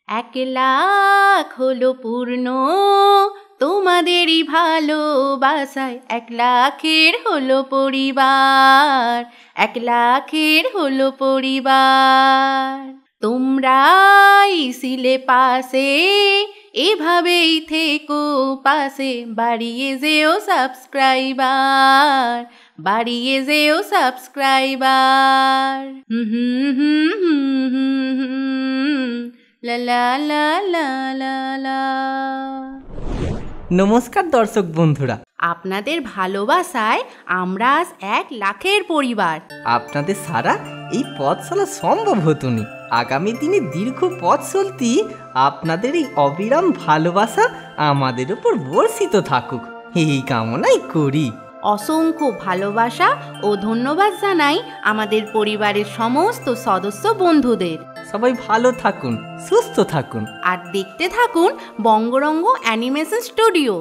1,00,000 হলো পূর্ণ তোমাদেরই ভালোবাসায়, 1,00,000-এর হলো পরিবার, 1,00,000-এর হলো পরিবার। তোমরাই ছিলে পাশে, এভাবেই থেকো পাশে, বাড়িয়ে যেও সাবস্ক্রাইবার, বাড়িয়ে যেও সাবস্ক্রাইবার। লা লা লা লা লা লা। নমস্কার দর্শক বন্ধুরা, আপনাদের ভালোবাসায় আমরা আজ 1,00,000-এর পরিবার। আপনাদের ছাড়া এই পথ চলা সম্ভব হতো না। আগামী দিনে দীর্ঘ পথ চলতি আপনাদের এই অবিরাম ভালোবাসা আমাদের উপর বর্ষিত থাকুক, এই কামনাই করি। অসংখ্য ভালোবাসা ও ধন্যবাদ জানাই আমাদের পরিবারের সমস্ত সদস্য বন্ধুদের। সবাই ভালো থাকুন, সুস্থ থাকুন আর দেখতে থাকুন বঙ্গরঙ্গ অ্যানিমেশন স্টুডিও।